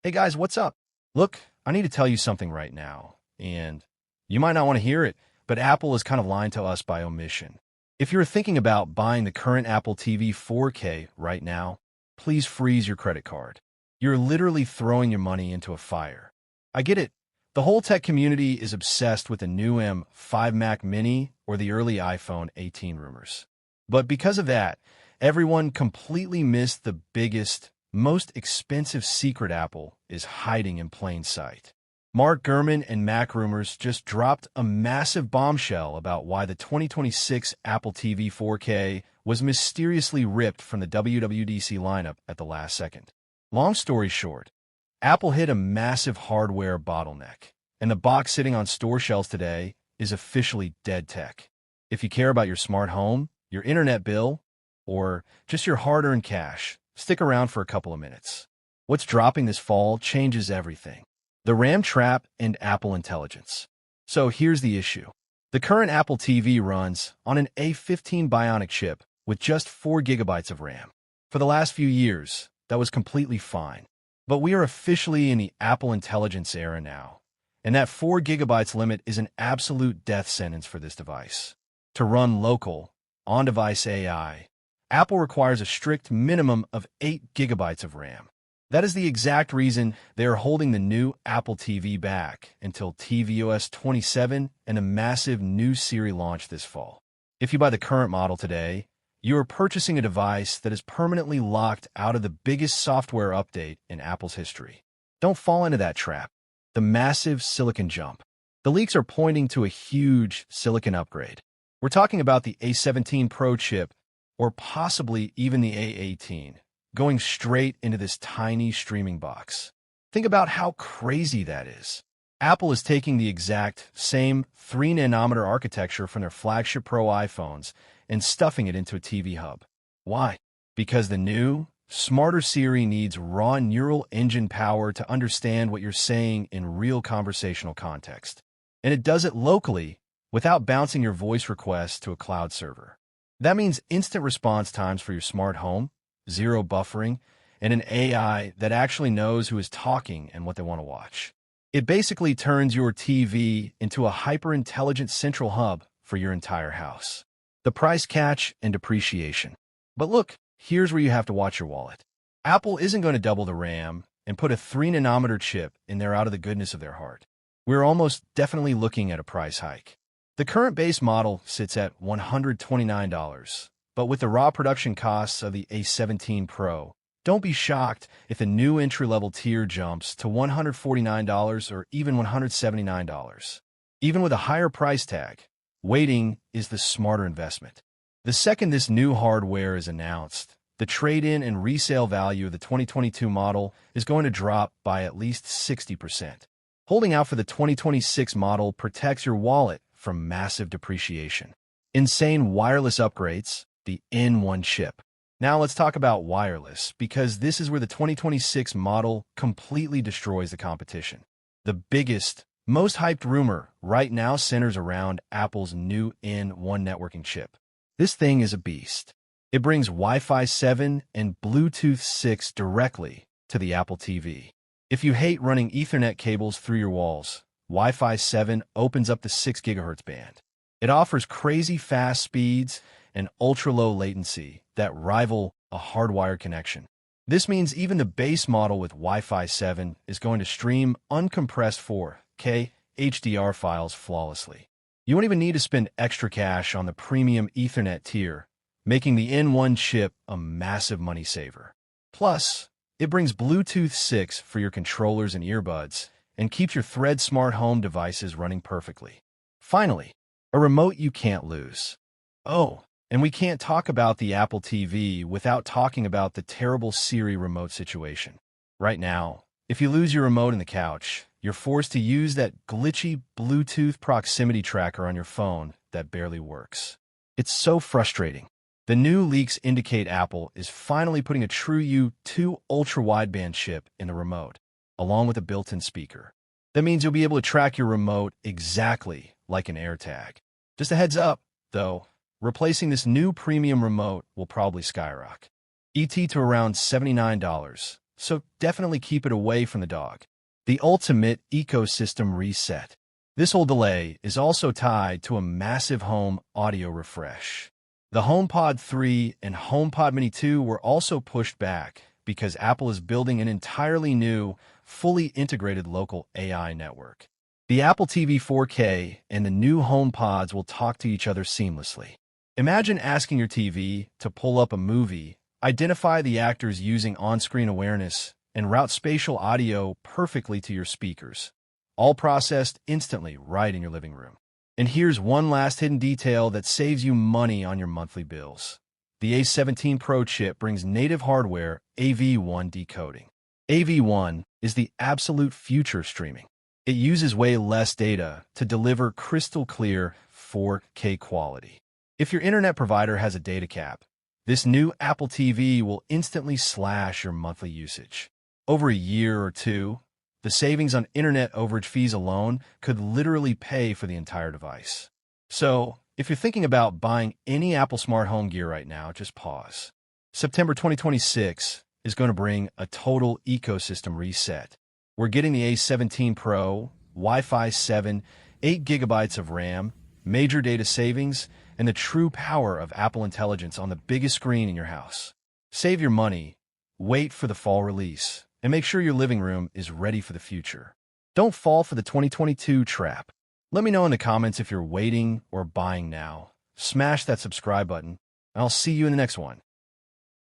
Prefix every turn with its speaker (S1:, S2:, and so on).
S1: Hey guys, what's up? Look, I need to tell you something right now, and you might not want to hear it, but Apple is kind of lying to us by omission. If you're thinking about buying the current Apple TV 4K right now, please freeze your credit card. You're literally throwing your money into a fire. I get it. The whole tech community is obsessed with the new M5 Mac Mini or the early iPhone 18 rumors. But because of that, everyone completely missed the biggest, most expensive secret Apple is hiding in plain sight. Mark Gurman and MacRumors just dropped a massive bombshell about why the 2026 Apple TV 4K was mysteriously ripped from the WWDC lineup at the last second. Long story short, Apple hit a massive hardware bottleneck, and the box sitting on store shelves today is officially dead tech. If you care about your smart home, your internet bill, or just your hard-earned cash, stick around for a couple of minutes. What's dropping this fall changes everything. The RAM trap and Apple Intelligence. So here's the issue. The current Apple TV runs on an A15 Bionic chip with just 4 gigabytes of RAM. For the last few years, that was completely fine. But we are officially in the Apple Intelligence era now, and that 4 gigabytes limit is an absolute death sentence for this device. To run local, on-device AI, Apple requires a strict minimum of 8 gigabytes of RAM. That is the exact reason they are holding the new Apple TV back until tvOS 27 and a massive new Siri launch this fall. If you buy the current model today, you are purchasing a device that is permanently locked out of the biggest software update in Apple's history. Don't fall into that trap. The massive silicon jump. The leaks are pointing to a huge silicon upgrade. We're talking about the A17 Pro chip, or possibly even the A18, going straight into this tiny streaming box. Think about how crazy that is. Apple is taking the exact same 3-nanometer architecture from their flagship Pro iPhones and stuffing it into a TV hub. Why? Because the new, smarter Siri needs raw neural engine power to understand what you're saying in real conversational context. And it does it locally without bouncing your voice requests to a cloud server. That means instant response times for your smart home, zero buffering, and an AI that actually knows who is talking and what they want to watch. It basically turns your TV into a hyper-intelligent central hub for your entire house. The price catch and depreciation. But look, here's where you have to watch your wallet. Apple isn't going to double the RAM and put a 3-nanometer chip in there out of the goodness of their heart. We're almost definitely looking at a price hike. The current base model sits at $129, but with the raw production costs of the A17 Pro, don't be shocked if the new entry-level tier jumps to $149 or even $179. Even with a higher price tag, waiting is the smarter investment. The second this new hardware is announced, the trade-in and resale value of the 2022 model is going to drop by at least 60%. Holding out for the 2026 model protects your wallet from massive depreciation. Insane wireless upgrades, the N1 chip. Now let's talk about wireless, because this is where the 2026 model completely destroys the competition. The biggest, most hyped rumor right now centers around Apple's new N1 networking chip. This thing is a beast. It brings Wi-Fi 7 and Bluetooth 6 directly to the Apple TV. If you hate running Ethernet cables through your walls, Wi-Fi 7 opens up the 6 GHz band. It offers crazy fast speeds and ultra-low latency that rival a hardwired connection. This means even the base model with Wi-Fi 7 is going to stream uncompressed 4K HDR files flawlessly. You won't even need to spend extra cash on the premium Ethernet tier, making the N1 chip a massive money saver. Plus, it brings Bluetooth 6 for your controllers and earbuds, and keeps your Thread smart home devices running perfectly. Finally, a remote you can't lose. Oh, and we can't talk about the Apple TV without talking about the terrible Siri Remote situation. Right now, if you lose your remote in the couch, you're forced to use that glitchy Bluetooth proximity tracker on your phone that barely works. It's so frustrating. The new leaks indicate Apple is finally putting a true U2 ultra-wideband chip in the remote, along with a built-in speaker. That means you'll be able to track your remote exactly like an AirTag. Just a heads up, though, replacing this new premium remote will probably skyrocket. ET to around $79, so definitely keep it away from the dog. The ultimate ecosystem reset. This whole delay is also tied to a massive home audio refresh. The HomePod 3 and HomePod Mini 2 were also pushed back because Apple is building an entirely new, fully integrated local AI network. The Apple TV 4K and the new HomePods will talk to each other seamlessly. Imagine asking your TV to pull up a movie, identify the actors using on-screen awareness, and route spatial audio perfectly to your speakers, all processed instantly right in your living room. And here's one last hidden detail that saves you money on your monthly bills. The A17 Pro chip brings native hardware AV1 decoding. AV1 is the absolute future of streaming. It uses way less data to deliver crystal clear 4K quality. If your internet provider has a data cap, this new Apple TV will instantly slash your monthly usage. Over a year or two, the savings on internet overage fees alone could literally pay for the entire device. So, if you're thinking about buying any Apple smart home gear right now, just pause. September 2026 is going to bring a total ecosystem reset. We're getting the A17 Pro, Wi-Fi 7, 8 gigabytes of RAM, major data savings, and the true power of Apple Intelligence on the biggest screen in your house. Save your money, wait for the fall release, and make sure your living room is ready for the future. Don't fall for the 2022 trap. Let me know in the comments if you're waiting or buying now. Smash that subscribe button, and I'll see you in the next one.